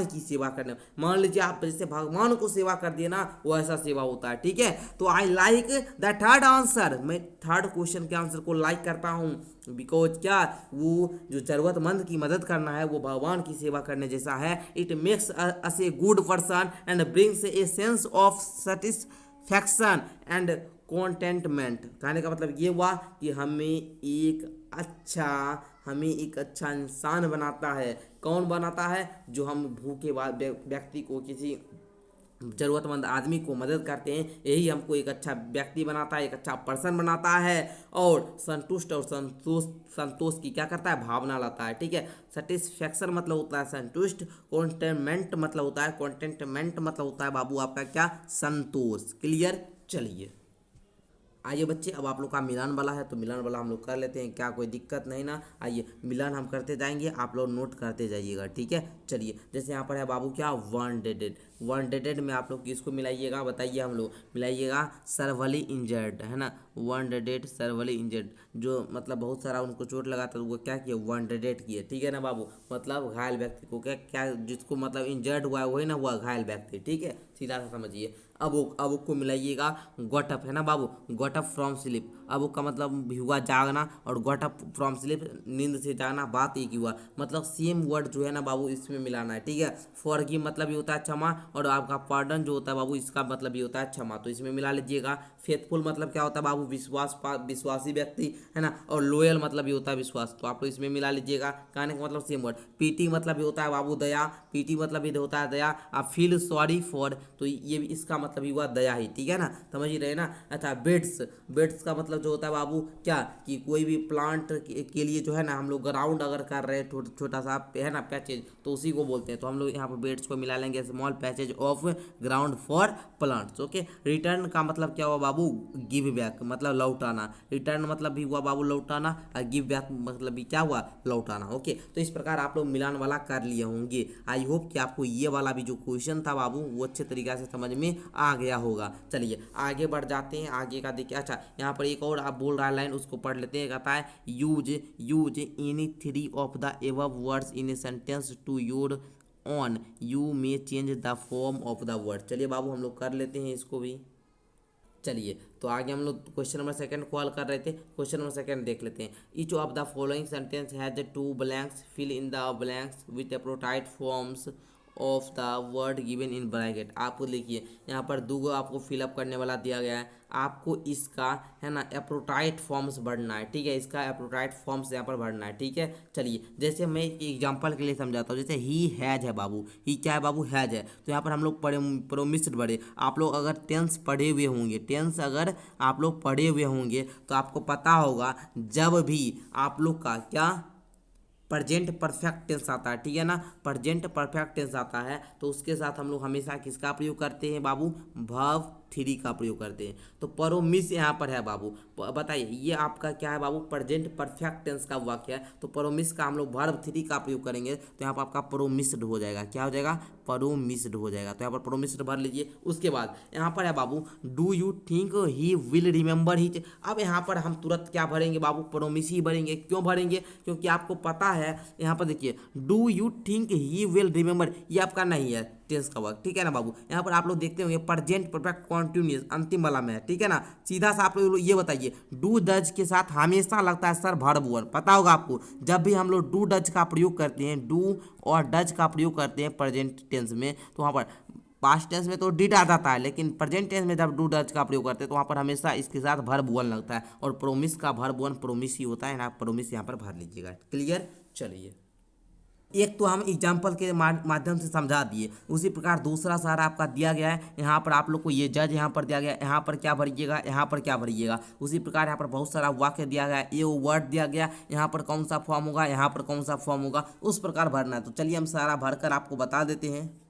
की सेवा करने। मान लीजिए आप जैसे भगवान को सेवा कर दिए ना, वो ऐसा सेवा होता है। ठीक है, तो I like the third answer, मैं थर्ड क्वेश्चन के आंसर को लाइक करता हूँ, बिकॉज क्या, वो जो ज़रूरतमंद की मदद करना है वो भगवान की सेवा करने जैसा है। It makes us a good person and brings a sense of satisfaction and contentment. कहने का मतलब ये हुआ कि हमें एक अच्छा इंसान बनाता है। कौन बनाता है? जो हम भूखे व्यक्ति को, किसी ज़रूरतमंद आदमी को मदद करते हैं, यही हमको एक अच्छा व्यक्ति बनाता है, एक अच्छा पर्सन बनाता है। और संतुष्ट और संतोष की क्या करता है? भावना लाता है। ठीक है, सेटिस्फैक्शन मतलब होता है संतुष्ट, कॉन्टेंटमेंट मतलब होता है बाबू आपका क्या? संतोष। क्लियर? चलिए आइए बच्चे, अब आप लोग का मिलान वाला है तो मिलान वाला हम लोग कर लेते हैं, क्या कोई दिक्कत नहीं ना। आइए मिलान हम करते जाएंगे, आप लोग नोट करते जाइएगा। ठीक है, चलिए जैसे यहाँ पर है बाबू क्या? वन डेडेड में आप लोग किसको मिलाइएगा? बताइए, हम लोग मिलाइएगा सर्वली इंजर्ड, है ना। वन डेडेड सर्वली इंजर्ड, जो मतलब बहुत सारा उनको चोट लगा था, वो क्या किए? वन डेडेड किए। ठीक है ना बाबू, मतलब घायल व्यक्ति को क्या जिसको मतलब इंजर्ड हुआ है वही ना हुआ घायल व्यक्ति। ठीक है, सीधा सा समझिए। अब को मिलाइएगा गॉट अप, है ना बाबू, गॉट अप फ्रॉम स्लीप। अब का मतलब भी हुआ जागना, और गॉट अप फ्रॉम स्लीप नींद से जागना, बात एक ही हुआ, मतलब सेम वर्ड जो है ना बाबू इसमें मिलाना है। ठीक है, फॉरगिव मतलब ये होता है क्षमा, और आपका पार्डन जो होता है बाबू इसका मतलब ये होता है क्षमा, तो इसमें मिला लीजिएगा। फेथफुल मतलब क्या होता है बाबू? विश्वासी व्यक्ति, है ना। और लोयल मतलब ये होता है विश्वास, तो आप लोग इसमें मिला लीजिएगा। कहने का मतलब सेम वर्ड। पीटी मतलब ये होता है बाबू दया, पीटी मतलब ये होता है दया। आप फील सॉरी फॉर, तो ये भी इसका मतलब ही हुआ दया ही। ठीक है ना, समझ ही रहे ना। अच्छा, बेड्स का मतलब जो होता है बाबू क्या, कि कोई भी प्लांट के लिए जो है ना हम लोग ग्राउंड अगर कर रहे हैं, छोटा सा है ना पैचेज, तो उसी को बोलते हैं। तो हम लोग यहाँ पर बेड्स को मिला लेंगे, small patches of ground for plants. Okay, return का मतलब क्या हुआ बाबू? गिव बैक, मतलब लौटाना। रिटर्न मतलब भी हुआ बाबू लौटाना, और गिव बैक मतलब भी क्या हुआ? लौटाना। ओके, तो इस प्रकार आप लोग मिलान वाला कर लिए होंगे। आई होप कि आपको ये वाला भी जो क्वेश्चन था बाबू वो अच्छे तरीके से समझ में आ गया होगा। चलिए आगे बढ़ जाते हैं, आगे का देखिए। अच्छा, यहाँ पर एक और आप बोल रहा है लाइन, उसको पढ़ लेते हैं। कहता है use any 3 of the above words in a sentence to your own, you may change the form of the word. चलिए बाबू हम लोग कर लेते हैं इसको भी। चलिए तो आगे हम लोग क्वेश्चन नंबर सेकंड कॉल कर रहे थे, क्वेश्चन नंबर सेकंड देख लेते हैं। Each of the following sentence has 2 blanks, fill in the blanks with appropriate forms of the word given in bracket. आपको लिखिए यहाँ पर 2 आपको फिलअप करने वाला दिया गया है, आपको इसका है ना अप्रोप्रिएट फॉर्म्स भरना है। ठीक है, इसका अप्रोप्रिएट फॉर्म्स यहाँ पर भरना है। ठीक है, चलिए जैसे मैं एक एग्जांपल के लिए समझाता हूँ। जैसे ही हैज है बाबू, ही क्या है बाबू? हैज है, तो यहाँ पर हम लोग प्रोमिस्ड भरे। आप लोग अगर टेंस पढ़े हुए होंगे, टेंस अगर आप लोग पढ़े हुए होंगे तो आपको पता होगा जब भी आप लोग का क्या प्रेजेंट परफेक्ट टेंस आता है, ठीक है ना, प्रेजेंट परफेक्ट टेंस आता है, तो उसके साथ हम लोग हमेशा किसका प्रयोग करते हैं बाबू? वर्ब 3 का प्रयोग करते हैं। तो प्रोमिस यहाँ पर है बाबू, बताइए ये आपका क्या है बाबू? प्रेजेंट परफेक्ट टेंस का वाक्य है, तो प्रोमिस का हम लोग वर्ब 3 का प्रयोग करेंगे, तो यहाँ पर आपका प्रोमिस्ड हो जाएगा। क्या हो जाएगा? प्रोमिस्ड हो जाएगा। तो यहाँ पर प्रोमिस्ड भर लीजिए। उसके बाद यहाँ पर है बाबू do you think he will remember he. अब यहाँ पर हम तुरंत क्या भरेंगे बाबू? प्रोमिस ही भरेंगे। क्यों भरेंगे? क्योंकि आपको पता है यहाँ पर देखिए do you think he will remember, ये आपका नहीं है टेंस का वर्क। ठीक है ना बाबू, यहाँ पर आप लोग देखते होंगे प्रेजेंट परफेक्ट कॉन्टिन्यूअस अंतिम वाला में है। ठीक है ना, सीधा सा आप लोग ये बताइए, डू डज के साथ हमेशा लगता है सर वर्ब 1। पता होगा आपको, जब भी हम लोग डू डज का प्रयोग करते हैं, डू और डज का प्रयोग करते हैं प्रेजेंट टेंस में, तो वहाँ पर पास्ट टेंस में तो डिड आ जाता है, लेकिन प्रेजेंट टेंस में जब डू डज का प्रयोग करते हैं तो वहाँ पर हमेशा इसके साथ वर्ब 1 लगता है, और प्रोमिस का वर्ब 1 प्रोमिस ही होता है ना। प्रोमिस यहाँ पर भर लीजिएगा। क्लियर? चलिए, एक तो हम एग्जाम्पल के माध्यम से समझा दिए, उसी प्रकार दूसरा सारा आपका दिया गया है। यहाँ पर आप लोग को ये जज यहाँ पर दिया गया है, यहाँ पर क्या भरिएगा, यहाँ पर क्या भरिएगा। उसी प्रकार यहाँ पर बहुत सारा वाक्य दिया गया है, ये वर्ड दिया गया, यहाँ पर कौन सा फॉर्म होगा, यहाँ पर कौन सा फॉर्म होगा, उस प्रकार भरना है। तो चलिए हम सारा भरकर आपको बता देते हैं।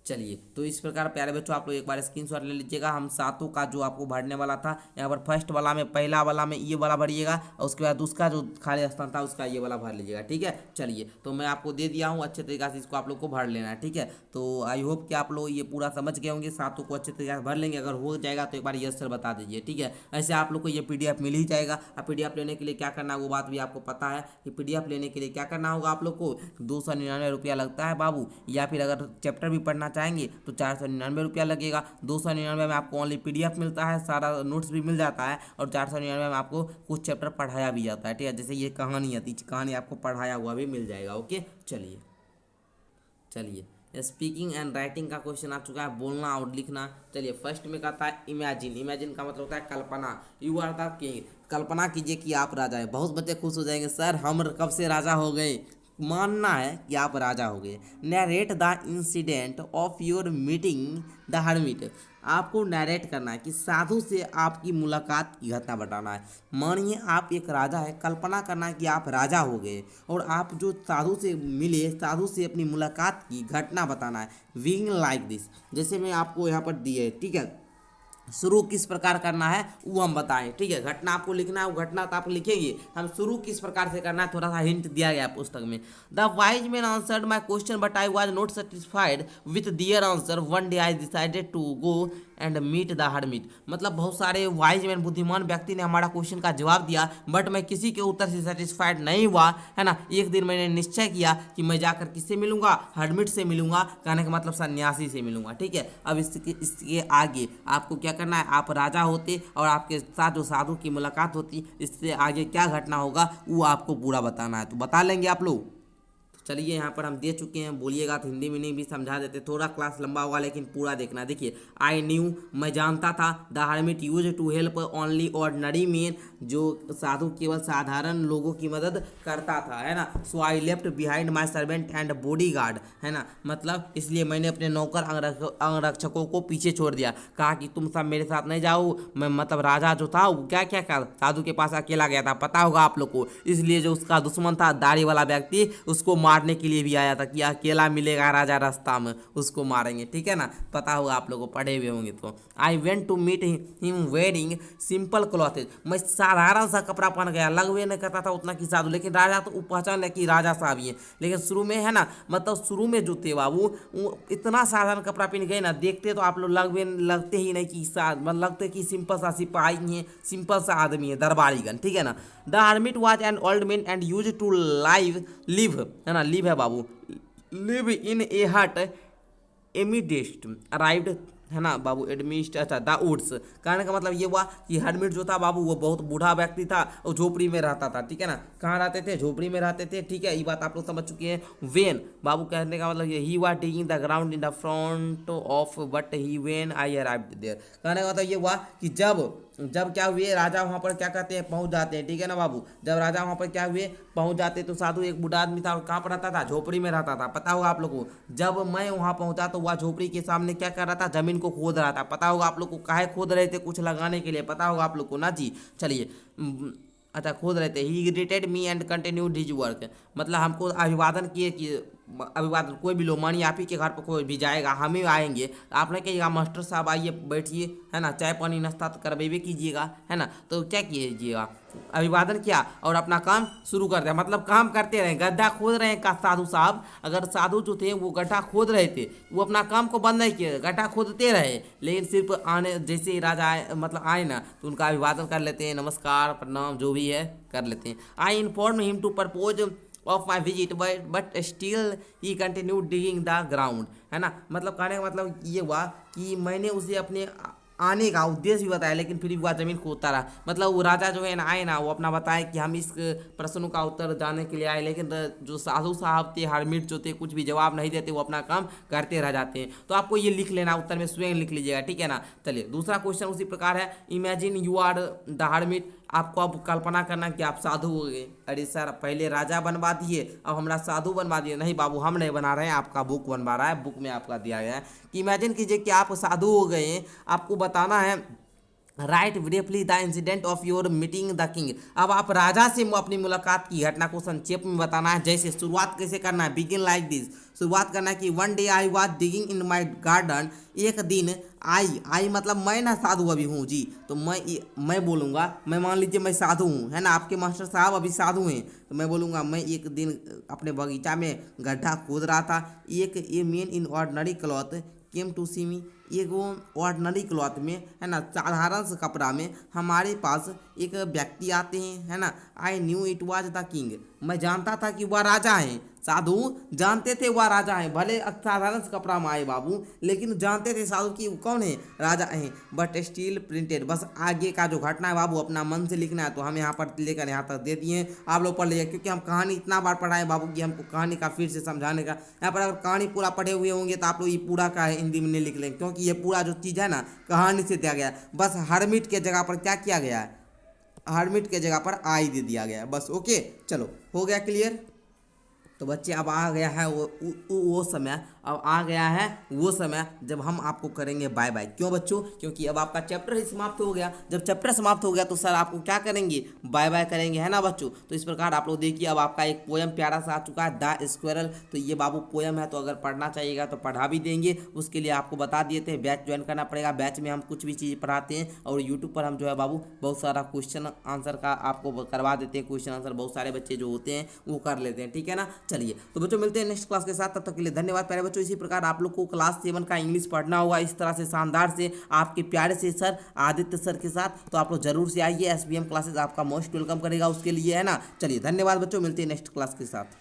चलिए, तो इस प्रकार प्यारे बच्चों आप लोग एक बार स्क्रीनशॉट ले लीजिएगा। हम सातों का जो आपको भरने वाला था, यहाँ पर फर्स्ट वाला में, पहला वाला में ये वाला भरिएगा, और उसके बाद उसका जो खाली स्थान था उसका ये वाला भर लीजिएगा। ठीक है, चलिए, तो मैं आपको दे दिया हूँ, अच्छे तरीके से इसको आप लोग को भर लेना है। ठीक है, तो आई होप कि आप लोग ये पूरा समझ गए होंगे, सातों को अच्छे तरीके से भर लेंगे। अगर हो जाएगा तो एक बार यस सर बता दीजिए। ठीक है, ऐसे आप लोग को ये PDF मिल ही जाएगा। अब PDF लेने के लिए क्या करना है वो बात भी आपको पता है कि PDF लेने के लिए क्या करना होगा आप लोग को, 299 रुपया लगता है बाबू, या फिर अगर चैप्टर भी पढ़ना चाहेंगे तो 499 रुपया लगेगा। 299 में आपको ओनली PDF मिलता है, सारा नोट्स भी मिल जाता है, और 499 में आपको कुछ चैप्टर पढ़ाया भी जाता है। ठीक है, जैसे ये कहानी आती, कहानी आपको पढ़ाया हुआ भी मिल जाएगा। ओके, चलिए स्पीकिंग एंड राइटिंग का क्वेश्चन आ चुका है, बोलना और लिखना। चलिए, फर्स्ट में कहता है इमेजिन। इमेजिन का मतलब होता है कल्पना। You are the king. कल्पना कीजिए कि आप राजा हैं। बहुत बच्चे खुश हो जाएंगे, सर हम कब से राजा हो गए। मानना है कि आप राजा हो गए। Narrate the incident of your meeting the hermit. आपको नैरेट करना है कि साधु से आपकी मुलाकात की घटना बताना है। मानिए आप एक राजा है, कल्पना करना है कि आप राजा हो गए और आप जो साधु से मिले, साधु से अपनी मुलाकात की घटना बताना है। विंग लाइक दिस, जैसे मैं आपको यहाँ पर दिए है। ठीक है, शुरू किस प्रकार करना है वो हम बताएं। ठीक है, घटना आपको लिखना है, वो घटना तो आप लिखेंगे, हम शुरू किस प्रकार से करना है थोड़ा सा हिंट दिया गया है पुस्तक में। The wise man answered my question but I was not satisfied with their answer. One day I decided to go and meet the hermit. मतलब बहुत सारे वाइज मैन, बुद्धिमान व्यक्ति ने हमारा क्वेश्चन का जवाब दिया, बट मैं किसी के उत्तर से सेटिस्फाइड नहीं हुआ, है ना। एक दिन मैंने निश्चय किया कि मैं जाकर किससे मिलूंगा, हर्मिट से मिलूंगा, कहने का मतलब सन्यासी से मिलूंगा। ठीक है, अब इसके आगे आपको क्या करना है, आप राजा होते और आपके साथ जो साधु की मुलाकात होती, इससे आगे क्या घटना होगा वो आपको पूरा बताना है। तो बता लेंगे आप लोग। चलिए, यहाँ पर हम दे चुके हैं, बोलिएगा तो हिंदी में नहीं भी समझा देते, थोड़ा क्लास लंबा होगा लेकिन पूरा देखना। देखिए, आई न्यू, मैं जानता था, the hermit use to help only ordinary man, जो साधु केवल साधारण लोगों की मदद करता था, है ना। So I left behind my servant and bodyguard, है ना। मतलब इसलिए मैंने अपने नौकर अंगरक्षकों को पीछे छोड़ दिया। कहा कि तुम सब मेरे साथ नहीं जाओ। मैं मतलब राजा जो था वो क्या क्या कर साधु के पास अकेला गया था, पता होगा आप लोग को। इसलिए जो उसका दुश्मन था, दाढ़ी वाला व्यक्ति, उसको मारने के लिए भी आया था कि अकेला मिलेगा राजा रास्ता में, उसको मारेंगे। ठीक है ना, पता होगा आप लोगों को, पढ़े हुए होंगे। तो I went to meet him wearing simple clothes. मैं साधारण सा कपड़ा पहन गया, लगवे नहीं करता था उतना कि साधु, लेकिन राजा तो पहचान है कि राजा साहब ही है। लेकिन शुरू में, है ना, मतलब शुरू में जो थे बाबू, वो इतना साधारण कपड़ा पहन गए ना, देखते तो आप लोग लगते ही नहीं कि मतलब लगते कि सिंपल सा सिपाही है, सिंपल सा आदमी है, दरबारीगन। ठीक है ना। The hermit was an old man and use to live, है ना, लिव है बाबू, लिव इन ए हट इमीडिएट अराइव्ड, है ना बाबू, एडमिस्ट, अच्छा, द वुड्स। कहने का मतलब ये हुआ कि हर्मिट जो था बाबू वो बहुत बूढ़ा व्यक्ति था और झोपड़ी में रहता था। ठीक है ना, कहाँ रहते थे, झोपड़ी में रहते थे। ठीक है, ये बात आप लोग समझ चुके हैं। वेन बाबू कहने का मतलब ये, he was digging the ground in the front of but he when I arrived there. कहने का मतलब ये हुआ कि जब क्या हुए, राजा वहाँ पर क्या कहते हैं, पहुँच जाते हैं। ठीक है ना बाबू, जब राजा वहाँ पर क्या हुए, पहुँच जाते, तो साधु एक बूढ़ा आदमी था और कहाँ पर रहता था, झोपड़ी में रहता था, पता होगा आप लोग को। जब मैं वहाँ पहुँचा तो वह झोपड़ी के सामने क्या कर रहा था, जमीन को खोद रहा था, पता होगा आप लोग को। काहे खोद रहे थे, कुछ लगाने के लिए, पता होगा आप लोग को ना जी। चलिए, अच्छा, खोद रहे थे। ही greeted me and continued his work. मतलब हमको अभिवादन किए कि अभिवादन, कोई भी लोग, मानिए आप ही के घर पर कोई भी जाएगा, हम ही आएंगे, आपने कहिएगा मास्टर साहब आइए बैठिए, है ना, चाय पानी नाश्ता तो करवेबे कीजिएगा, है ना। तो क्या कीजिएगा, अभिवादन किया और अपना काम शुरू कर दिया। मतलब काम करते रहे, गड्ढा खोद रहे हैं का साधु साहब। अगर साधु जो थे वो गड्ढा खोद रहे थे, वो अपना काम को बंद नहीं किए, गड्ढा खोदते रहे, लेकिन सिर्फ आने जैसे ही राजा आए, मतलब आए ना, तो उनका अभिवादन कर लेते हैं, नमस्कार प्रणाम जो भी है कर लेते हैं। I inform him to propose of my visit but still he continue digging the ground, है ना। मतलब कहने का मतलब ये हुआ कि मैंने उसे अपने आने का उद्देश्य भी बताया, लेकिन फिर भी वह जमीन खोदता रहा। मतलब वो राजा जो है ना, आए ना, वो अपना बताए कि हम इस प्रश्नों का उत्तर जानने के लिए आए, लेकिन जो साधु साहब थे, हर्मिट जो थे, कुछ भी जवाब नहीं देते, वो अपना काम करते रह जाते हैं। तो आपको ये लिख लेना, उत्तर में स्वयं लिख लीजिएगा। ठीक है ना। चलिए, दूसरा क्वेश्चन उसी प्रकार है। Imagine you are the hermit. आपको अब कल्पना करना कि आप साधु हो गए। अरे सर, पहले राजा बनवा दिए, अब हमारा साधु बनवा दिए। नहीं बाबू, हम नहीं बना रहे हैं, आपका बुक बनवा रहा है, बुक में आपका दिया गया है कि इमेजिन कीजिए कि आप साधु हो गए। आपको बताना है right briefly the incident of your meeting the king. अब आप राजा से अपनी मुलाकात की घटना को संक्षेप में बताना है। जैसे शुरुआत कैसे करना है, बिगिन लाइक दिस, शुरुआत करना है कि one day I was digging in my garden, एक दिन आई मतलब मैं ना साधु अभी हूँ जी, तो मैं बोलूँगा, मैं मान लीजिए मैं साधु हूँ, है ना, आपके मास्टर साहब अभी साधु हैं, तो मैं बोलूँगा मैं एक दिन अपने बगीचा में गड्ढा खोद रहा था, एक a man in ordinary cloth came to see me, एगो ऑर्डनरी क्लॉथ में, है ना, साधारण से कपड़ा में हमारे पास एक व्यक्ति आते हैं, है ना। I knew it was the king, मैं जानता था कि वह राजा हैं, साधु जानते थे वह राजा हैं, भले साधारण से कपड़ा में आए बाबू, लेकिन जानते थे साधु कि कौन है, राजा हैं। बट स्टिल प्रिंटेड, बस आगे का जो घटना है बाबू अपना मन से लिखना है, तो हम यहाँ पर लेकर यहाँ तक दे दिए हैं, आप लोग पढ़ लीजिए, क्योंकि हम कहानी इतना बार पढ़ाए बाबू कि हमको कहानी का फिर से समझाने का। यहाँ पर अगर कहानी पूरा पढ़े हुए होंगे तो आप लोग ये पूरा का हिंदी में नहीं लिख लेंगे, क्योंकि ये पूरा जो चीज़ है ना कहानी से दिया गया है। बस हरमिट के जगह पर क्या किया गया है, हरमिट के जगह पर आई दे दिया गया है बस। ओके चलो हो गया क्लियर। तो बच्चे अब आ गया है वो समय, अब आ गया है वो समय जब हम आपको करेंगे बाय बाय। क्यों बच्चों, क्योंकि अब आपका चैप्टर ही समाप्त हो गया। जब चैप्टर समाप्त हो गया तो सर आपको क्या करेंगे, बाय बाय करेंगे, है ना बच्चों। तो इस प्रकार आप लोग देखिए अब आपका एक पोयम प्यारा सा आ चुका है, द स्क्वेरल। तो ये बाबू पोयम है, तो अगर पढ़ना चाहिएगा तो पढ़ा भी देंगे। उसके लिए आपको बता दिए थे बैच ज्वाइन करना पड़ेगा। बैच में हम कुछ भी चीज़ पढ़ाते हैं और यूट्यूब पर हम जो है बाबू बहुत सारा क्वेश्चन आंसर का आपको करवा देते हैं। क्वेश्चन आंसर बहुत सारे बच्चे जो होते हैं वो कर लेते हैं, ठीक है ना। चलिए तो बच्चों मिलते हैं नेक्स्ट क्लास के साथ, तब तक के लिए धन्यवाद प्यारे बच्चों। इसी प्रकार आप लोग को क्लास 7 का इंग्लिश पढ़ना होगा इस तरह से शानदार से आपके प्यारे से सर आदित्य सर के साथ, तो आप लोग जरूर से आइए। SBM क्लासेस आपका मोस्ट वेलकम करेगा उसके लिए, है ना। चलिए धन्यवाद बच्चों, मिलते हैं नेक्स्ट क्लास के साथ।